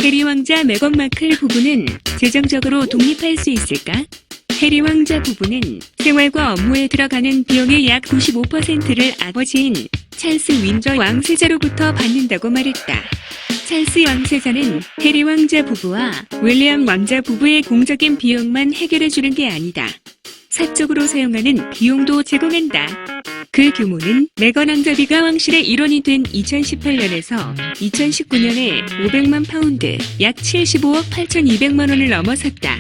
해리 왕자 메건 마클 부부는 재정적으로 독립할 수 있을까? 해리 왕자 부부는 생활과 업무에 들어가는 비용의 약 95%를 아버지인 찰스 윈저 왕세자로부터 받는다고 말했다. 찰스 왕세자는 해리 왕자 부부와 윌리엄 왕자 부부의 공적인 비용만 해결해주는 게 아니다. 사적으로 사용하는 비용도 제공한다. 그 규모는 메건 왕자비가 왕실의 일원이 된 2018년에서 2019년에 500만 파운드, 약 75억 8,200만 원을 넘어섰다.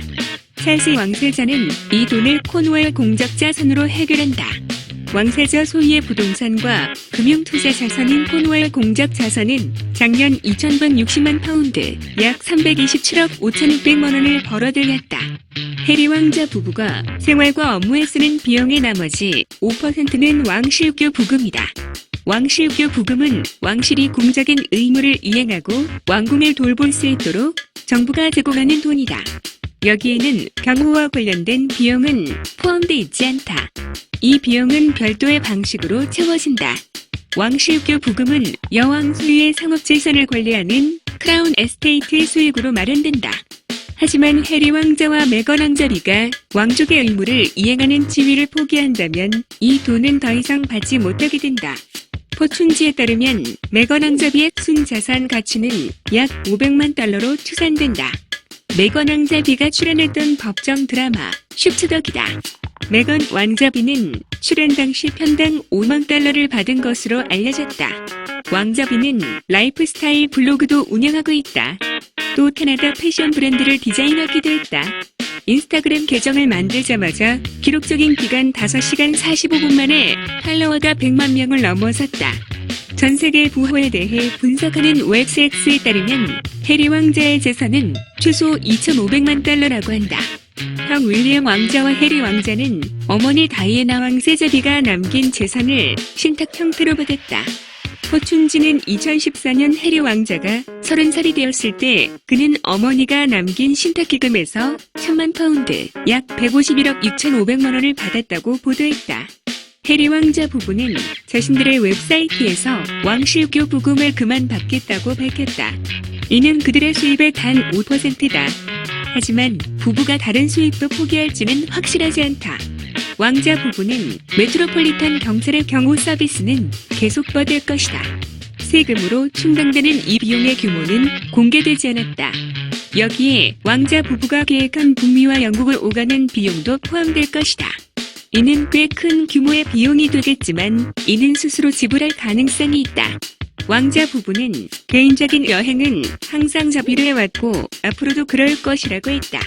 찰스 왕세자는 이 돈을 코누월 공적 자산으로 해결한다. 왕세자 소유의 부동산과 금융투자 자산인 코누월 공적 자산은 작년 2,160만 파운드, 약 327억 5,600만 원을 벌어들였다. 해리 왕자 부부가 생활과 업무에 쓰는 비용의 나머지 5%는 왕실교 부금이다. 왕실교 부금은 왕실이 공적인 의무를 이행하고 왕궁을 돌볼 수 있도록 정부가 제공하는 돈이다. 여기에는 경호와 관련된 비용은 포함되어 있지 않다. 이 비용은 별도의 방식으로 채워진다. 왕실교 부금은 여왕 소유의 상업재산을 관리하는 크라운 에스테이트의 수익으로 마련된다. 하지만 해리 왕자와 메건 왕자비가 왕족의 의무를 이행하는 지위를 포기한다면 이 돈은 더 이상 받지 못하게 된다. 포춘지에 따르면 메건 왕자비의 순자산 가치는 약 500만 달러로 추산된다. 메건 왕자비가 출연했던 법정 드라마 슈츠덕이다. 메건 왕자비는 출연 당시 편당 5만 달러를 받은 것으로 알려졌다. 왕자비는 라이프스타일 블로그도 운영하고 있다. 또 캐나다 패션 브랜드를 디자인하기도 했다. 인스타그램 계정을 만들자마자 기록적인 기간 5시간 45분 만에 팔로워가 100만 명을 넘어섰다. 전 세계 부호에 대해 분석하는 웹스X에 따르면 해리 왕자의 재산은 최소 2,500만 달러라고 한다. 형 윌리엄 왕자와 해리 왕자는 어머니 다이애나 왕세자비가 남긴 재산을 신탁 형태로 받았다. 포춘지는 2014년 해리 왕자가 30살이 되었을 때 그는 어머니가 남긴 신탁기금에서 1,000만 파운드, 약 151억 6,500만 원을 받았다고 보도했다. 해리 왕자 부부는 자신들의 웹사이트에서 왕실교 부금을 그만 받겠다고 밝혔다. 이는 그들의 수입의 단 5%다. 하지만 부부가 다른 수입도 포기할지는 확실하지 않다. 왕자 부부는 메트로폴리탄 경찰의 경호 서비스는 계속 받을 것이다. 세금으로 충당되는 이 비용의 규모는 공개되지 않았다. 여기에 왕자 부부가 계획한 북미와 영국을 오가는 비용도 포함될 것이다. 이는 꽤 큰 규모의 비용이 되겠지만 이는 스스로 지불할 가능성이 있다. 왕자 부부는 개인적인 여행은 항상 자비로 해왔고 앞으로도 그럴 것이라고 했다.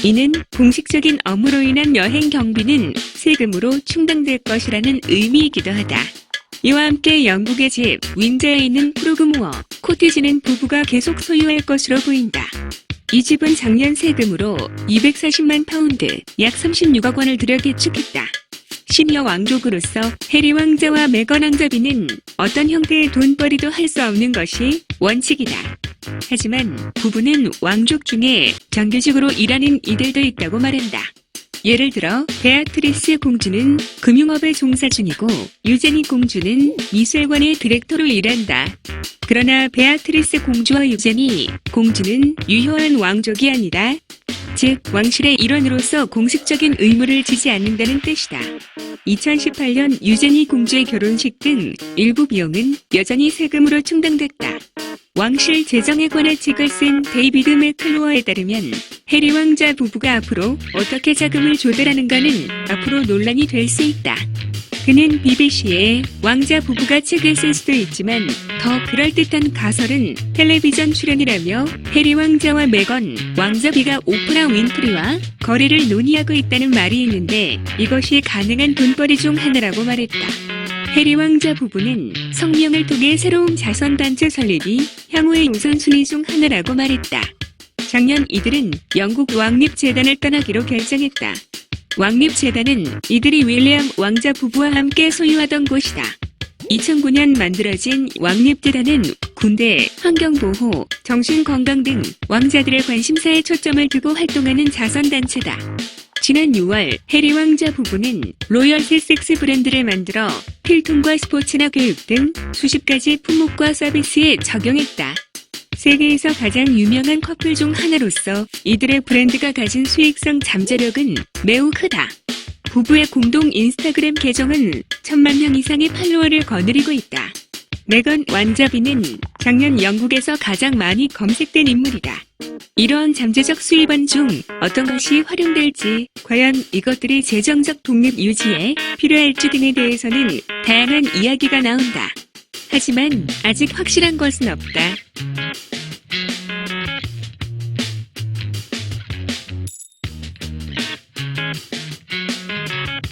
이는 공식적인 업무로 인한 여행 경비는 세금으로 충당될 것이라는 의미이기도 하다. 이와 함께 영국의 집 윈저에 있는 프로그모어 코티지는 부부가 계속 소유할 것으로 보인다. 이 집은 작년 세금으로 240만 파운드, 약 36억 원을 들여 개축했다. 시니어 왕족으로서 해리 왕자와 메건 왕자비는 어떤 형태의 돈벌이도 할 수 없는 것이 원칙이다. 하지만 부부는 왕족 중에 정규직으로 일하는 이들도 있다고 말한다. 예를 들어 베아트리스 공주는 금융업에 종사 중이고 유제니 공주는 미술관의 디렉터로 일한다. 그러나 베아트리스 공주와 유제니 공주는 유효한 왕족이 아니다. 즉 왕실의 일원으로서 공식적인 의무를 지지 않는다는 뜻이다. 2018년 유제니 공주의 결혼식 등 일부 비용은 여전히 세금으로 충당됐다. 왕실 재정에 관한 책을 쓴 데이비드 맥클로어에 따르면 해리 왕자 부부가 앞으로 어떻게 자금을 조달하는가는 앞으로 논란이 될 수 있다. 그는 BBC에 왕자 부부가 책을 쓸 수도 있지만 더 그럴듯한 가설은 텔레비전 출연이라며 해리 왕자와 메건 왕자비가 오프라 윈프리와 거래를 논의하고 있다는 말이 있는데 이것이 가능한 돈벌이 중 하나라고 말했다. 해리 왕자 부부는 성명을 통해 새로운 자선단체 설립이 향후의 우선순위 중 하나라고 말했다. 작년 이들은 영국 왕립재단을 떠나기로 결정했다. 왕립재단은 이들이 윌리엄 왕자 부부와 함께 소유하던 곳이다. 2009년 만들어진 왕립재단은 군대, 환경보호, 정신건강 등 왕자들의 관심사에 초점을 두고 활동하는 자선단체다. 지난 6월 해리 왕자 부부는 로열 세섹스 브랜드를 만들어 필통과 스포츠나 교육 등 수십 가지 품목과 서비스에 적용했다. 세계에서 가장 유명한 커플 중 하나로서 이들의 브랜드가 가진 수익성 잠재력은 매우 크다. 부부의 공동 인스타그램 계정은 1,000만 명 이상의 팔로워를 거느리고 있다. 메건 완자비는 작년 영국에서 가장 많이 검색된 인물이다. 이러한 잠재적 수입원 중 어떤 것이 활용될지, 과연 이것들이 재정적 독립 유지에 필요할지 등에 대해서는 다양한 이야기가 나온다. 하지만 아직 확실한 것은 없다.